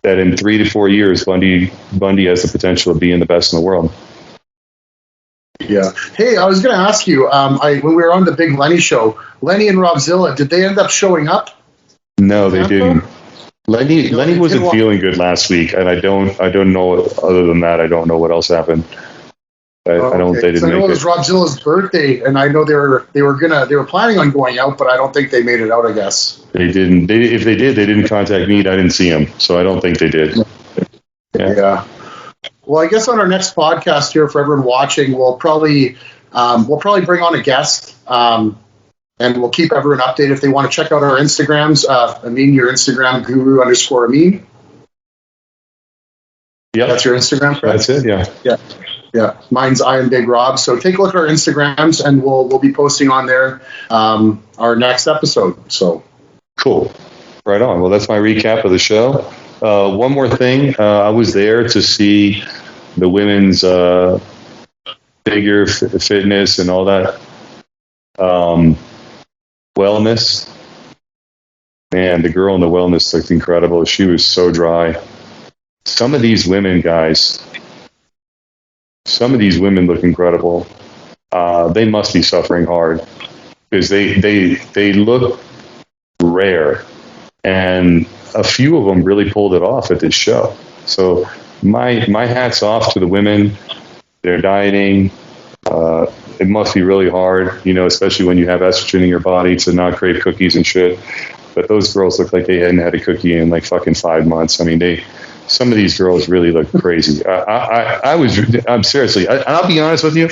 Speaker 2: that in 3 to 4 years, Bundy has the potential of being the best in the world.
Speaker 1: Yeah. Hey, I was going to ask you, when we were on the Big Lenny show, Lenny and Robzilla, did they end up showing up?
Speaker 2: No, they didn't. Lenny wasn't feeling good last week, and I don't know. Other than that, I don't know what else happened. They didn't.
Speaker 1: I know it was Robzilla's birthday, and I know they were planning on going out, but I don't think they made it out. I guess
Speaker 2: they didn't. If they did, they didn't contact me. I didn't see them, so I don't think they did.
Speaker 1: Yeah. Well, I guess on our next podcast here for everyone watching, we'll probably bring on a guest, and we'll keep everyone updated if they want to check out our Instagrams. Ameen, your Instagram, Guru_Ameen.
Speaker 2: Yeah,
Speaker 1: that's your Instagram, correct?
Speaker 2: That's it. Yeah.
Speaker 1: Yeah. Mine's I am BigRob. So take a look at our Instagrams, and we'll be posting on there our next episode. So
Speaker 2: cool. Right on. Well, that's my recap of the show. One more thing. I was there to see the women's figure fitness and all that wellness. Man, the girl in the wellness looked incredible. She was so dry. Some of these women, guys, look incredible. They must be suffering hard because they look rare, and a few of them really pulled it off at this show. So my hat's off to the women. They're dieting. It must be really hard, especially when you have estrogen in your body, to not crave cookies and shit. But those girls look like they hadn't had a cookie in like fucking 5 months. I mean, some of these girls really look crazy. I'm seriously, I'll be honest with you.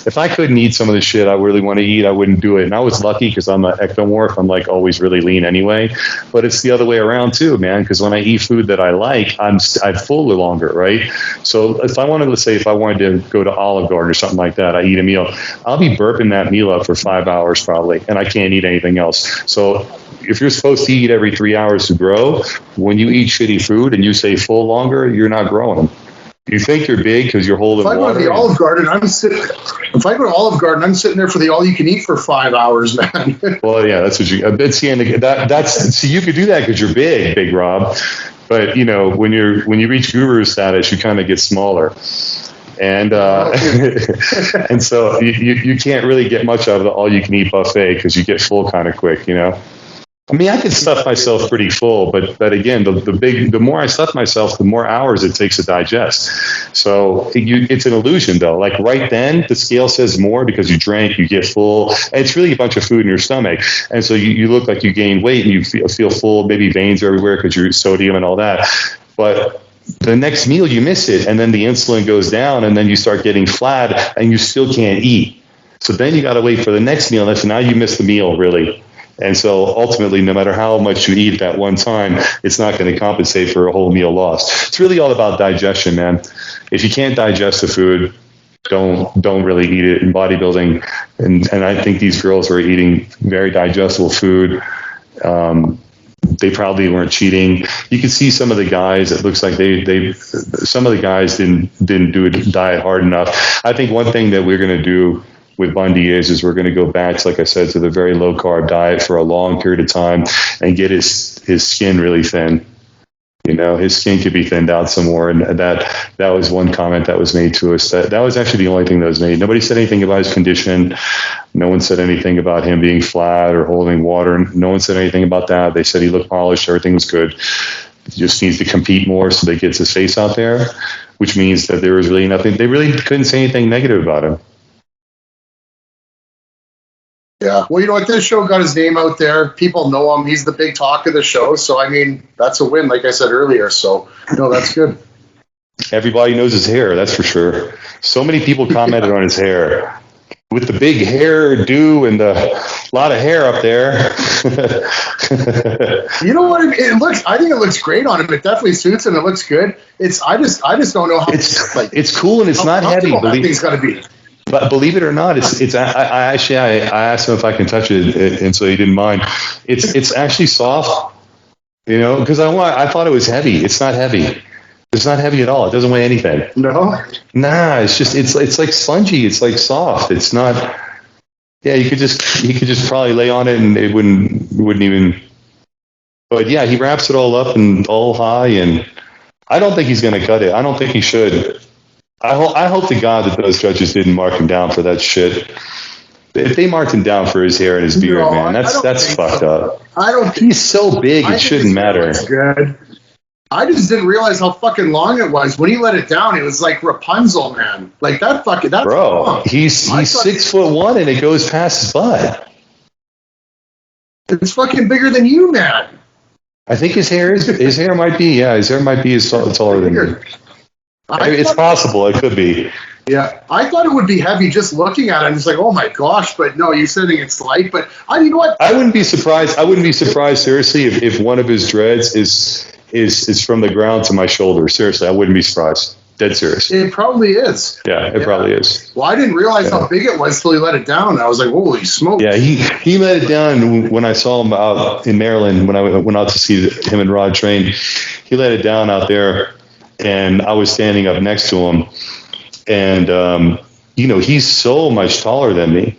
Speaker 2: If I couldn't eat some of the shit I really want to eat, I wouldn't do it. And I was lucky because I'm an ectomorph. I'm like always really lean anyway. But it's the other way around too, man. Because when I eat food that I like, I'm full longer, right? So if I wanted to go to Olive Garden or something like that, I eat a meal. I'll be burping that meal up for 5 hours probably, and I can't eat anything else. So if you're supposed to eat every 3 hours to grow, when you eat shitty food and you stay full longer, you're not growing. You think you're big because you're holding water.
Speaker 1: If I go to Olive Garden, I'm sitting there for the all you can eat for 5 hours, man. Well,
Speaker 2: yeah, that's what you. See, you could do that because you're big Rob. But when you reach guru status, you kind of get smaller, and and so you can't really get much out of the all you can eat buffet because you get full kind of quick, I mean, I can stuff myself pretty full, but again, the more I stuff myself, the more hours it takes to digest. So it's an illusion, though. Like right then, the scale says more because you drank, you get full. And it's really a bunch of food in your stomach, and so you look like you gain weight and you feel full. Maybe veins are everywhere because you're sodium and all that. But the next meal, you miss it, and then the insulin goes down, and then you start getting flat, and you still can't eat. So then you got to wait for the next meal. And so now you miss the meal, really. And so ultimately, no matter how much you eat at that one time, it's not going to compensate for a whole meal lost. It's really all about digestion, man. If you can't digest the food, don't really eat it in bodybuilding. And I think these girls were eating very digestible food. They probably weren't cheating. You can see some of the guys. It looks like some of the guys didn't do a diet hard enough. I think one thing that we're going to do with Bundy is we're going to go back, like I said, to the very low carb diet for a long period of time and get his skin really thin. His skin could be thinned out some more. And that was one comment that was made to us. That was actually the only thing that was made. Nobody said anything about his condition. No one said anything about him being flat or holding water. No one said anything about that. They said he looked polished. Everything was good. He just needs to compete more so that he gets his face out there, which means that there was really nothing. They really couldn't say anything negative about him.
Speaker 1: Yeah. Well, this show got his name out there. People know him. He's the big talk of the show. So, I mean, that's a win, like I said earlier. So, that's good.
Speaker 2: Everybody knows his hair, that's for sure. So many people commented on his hair. With the big hairdo and the lot of hair up there.
Speaker 1: You know what? I think it looks great on him. It definitely suits him. It looks good. I just don't know how
Speaker 2: it's cool and it's not heavy.
Speaker 1: That thing's got to be.
Speaker 2: But believe it or not, I asked him if I can touch it, and so he didn't mind. It's actually soft, you know, because I thought it was heavy. It's not heavy. It's not heavy at all. It doesn't weigh anything.
Speaker 1: No.
Speaker 2: Nah, it's like spongy. It's like soft. It's not. Yeah, you could just probably lay on it and it wouldn't even. But yeah, he wraps it all up and all high, and I don't think he's going to cut it. I don't think he should. I hope to God that those judges didn't mark him down for that shit. If they marked him down for his hair and his beard, man, that's fucked up. He's so big, it shouldn't matter.
Speaker 1: Good. I just didn't realize how fucking long it was. When he let it down, it was like Rapunzel, man. Like that's
Speaker 2: bro,
Speaker 1: long.
Speaker 2: He's 6'1" and it goes past his butt.
Speaker 1: It's fucking bigger than you, man.
Speaker 2: I think his hair might be taller than me. It's possible. It could be.
Speaker 1: Yeah, I thought it would be heavy just looking at it. I'm just like, oh my gosh, but no, you're saying it's light. But you know what?
Speaker 2: I wouldn't be surprised. Seriously, if one of his dreads is from the ground to my shoulder. Seriously, I wouldn't be surprised. Dead serious.
Speaker 1: It probably is.
Speaker 2: Yeah, it probably is.
Speaker 1: Well, I didn't realize how big it was till he let it down. I was like, holy smoke.
Speaker 2: Yeah, he let it down when I saw him out in Maryland when I went out to see him and Rod train. He let it down out there, and I was standing up next to him. And, you know, he's so much taller than me,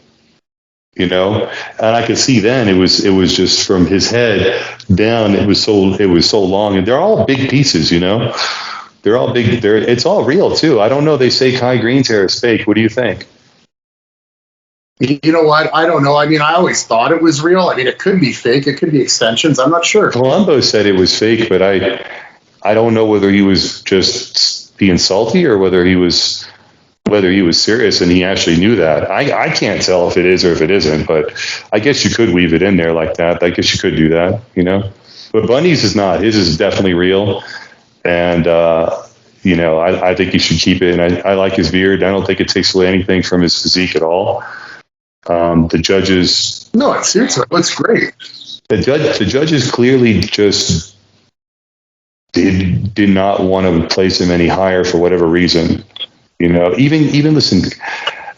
Speaker 2: you know, and I could see then it was just from his head down. It was so long, and they're all big pieces, you know, they're all big. It's all real too. I don't know. They say Kai Green's hair is fake. What do you think?
Speaker 1: You know what? I don't know. I mean, I always thought it was real. I mean, it could be fake. It could be extensions. I'm not sure.
Speaker 2: Columbo said it was fake, but I don't know whether he was just being salty or whether he was serious and he actually knew that. I can't tell if it is or if it isn't, but I guess you could weave it in there like that. I guess you could do that, you know. But Bundy's is not. His is definitely real, and you know, I think he should keep it. And I like his beard. I don't think it takes away anything from his physique at all. The judges.
Speaker 1: No, it suits him. That's great.
Speaker 2: The judges clearly just did not want to place him any higher for whatever reason. You know, even listen,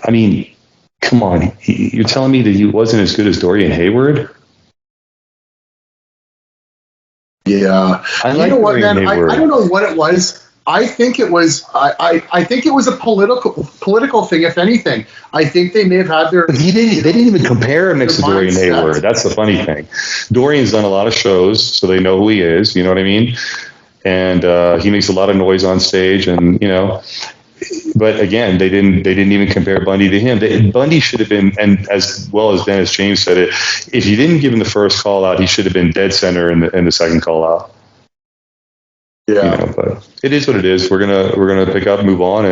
Speaker 2: I mean, come on. You're telling me that he wasn't as good as Dorian Hayward?
Speaker 1: Yeah.
Speaker 2: You know what, man?
Speaker 1: I don't know what it was. I think it was. I think it was a political thing, if anything. I think they may have had their.
Speaker 2: But they didn't even compare him next to Dorian Hayward. That's the funny thing. Dorian's done a lot of shows, so they know who he is. You know what I mean? And he makes a lot of noise on stage, and you know. But again, they didn't even compare Bundy to him. Bundy should have been, and as well as Dennis James said it, if you didn't give him the first call out, he should have been dead center in the second call out.
Speaker 1: Yeah,
Speaker 2: you know, but it is what it is. We're gonna pick up, move on,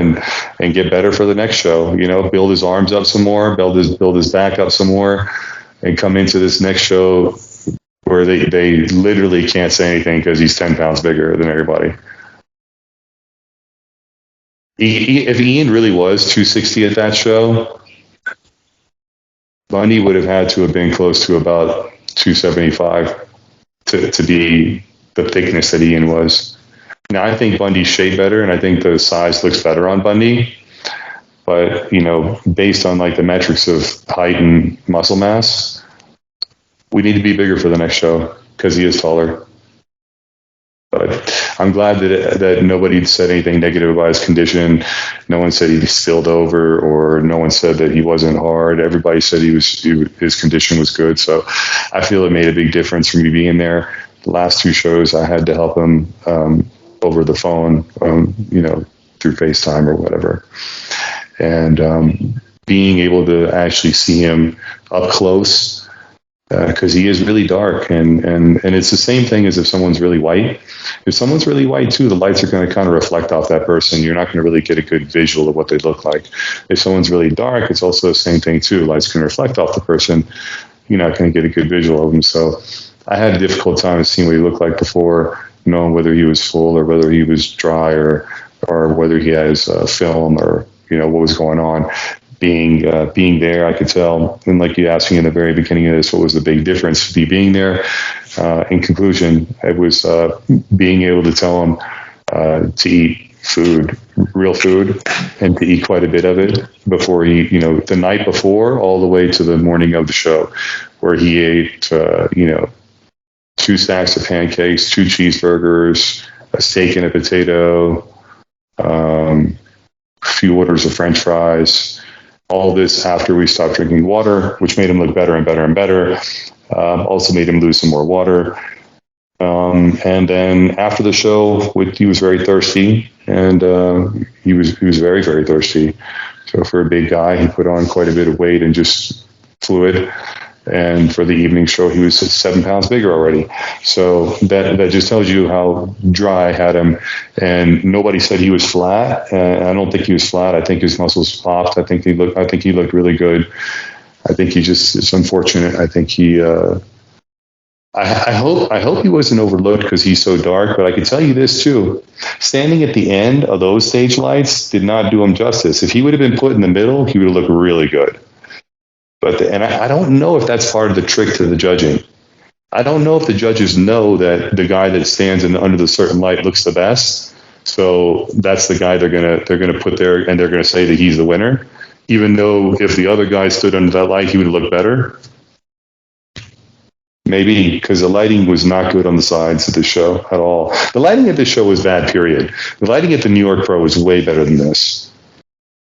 Speaker 2: and get better for the next show. You know, build his arms up some more, build his back up some more, and come into this next show where they literally can't say anything because he's 10 pounds bigger than everybody. If Ian really was 260 at that show, Bundy would have had to have been close to about 275 to be the thickness that Ian was. Now, I think Bundy's shaped better, and I think the size looks better on Bundy. But, you know, based on like the metrics of height and muscle mass, we need to be bigger for the next show because he is taller. But I'm glad that nobody said anything negative about his condition. No one said he spilled over, or no one said that he wasn't hard. Everybody said his condition was good. So I feel it made a big difference for me being there. The last two shows, I had to help him over the phone, you know, through FaceTime or whatever. And being able to actually see him up close, because he is really dark, and it's the same thing as if someone's really white. If someone's really white too, the lights are going to kind of reflect off that person. You're not going to really get a good visual of what they look like. If someone's really dark, it's also the same thing too. Lights can reflect off the person. You're not going to get a good visual of them. So I had a difficult time seeing what he looked like before, knowing whether he was full or whether he was dry or or whether he has film or what was going on. Being there, I could tell. And like you asked me in the very beginning of this, what was the big difference? Being there. In conclusion, it was being able to tell him to eat food, real food, and to eat quite a bit of it before he, the night before, all the way to the morning of the show, where he ate, 2 stacks of pancakes, 2 cheeseburgers, a steak and a potato, a few orders of French fries. All this after we stopped drinking water, which made him look better and better and better. Also made him lose some more water. And then after the show, he was very thirsty, and he was very, very thirsty. So for a big guy, he put on quite a bit of weight and just fluid. And for the evening show, he was 7 pounds bigger already. So that just tells you how dry I had him. And nobody said he was flat. I don't think he was flat. I think his muscles popped. I think he looked really good. I think it's unfortunate. I think he. I hope he wasn't overlooked because he's so dark. But I can tell you this too: standing at the end of those stage lights did not do him justice. If he would have been put in the middle, he would have looked really good. But I don't know if that's part of the trick to the judging. I don't know if the judges know that the guy that stands under the certain light looks the best. So that's the guy they're gonna put there, and they're gonna say that he's the winner, even though if the other guy stood under that light, he would look better. Maybe because the lighting was not good on the sides of the show at all. The lighting at this show was bad. Period. The lighting at the New York Pro was way better than this.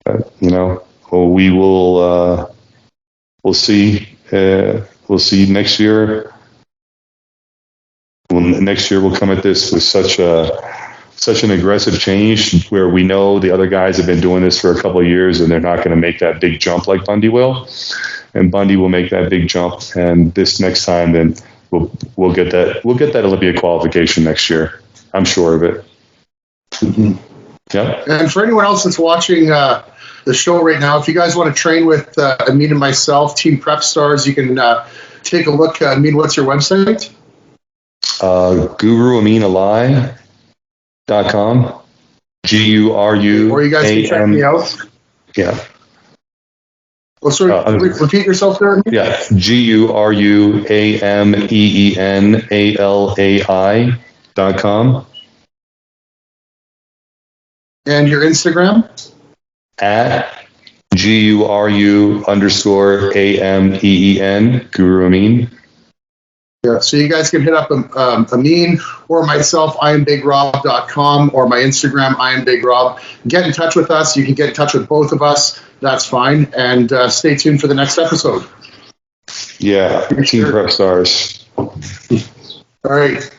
Speaker 2: But, we will. We'll see. We'll see next year. Next year we'll come at this with such an aggressive change where we know the other guys have been doing this for a couple of years and they're not going to make that big jump like Bundy will. And Bundy will make that big jump. And this next time, then we'll get that Olympia qualification next year. I'm sure of it.
Speaker 1: Mm-hmm.
Speaker 2: Yeah.
Speaker 1: And for anyone else that's watching the show right now, if you guys want to train with Ameen and myself, TeamPrepStarz, you can take a look. Ameen, what's your website?
Speaker 2: guruameenalai.com. GURU.
Speaker 1: Or you guys can check me out.
Speaker 2: Yeah.
Speaker 1: Oh, sorry, repeat yourself there.
Speaker 2: Yeah. GURUAMEENALAI.com.
Speaker 1: And your Instagram?
Speaker 2: At GURU_AMEEN, Guru Ameen.
Speaker 1: Yeah, so you guys can hit up Ameen or myself, IamBigRob.com, or my Instagram, IamBigRob. Get in touch with us. You can get in touch with both of us. That's fine. And stay tuned for the next episode.
Speaker 2: Yeah, TeamPrepStarz.
Speaker 1: All right.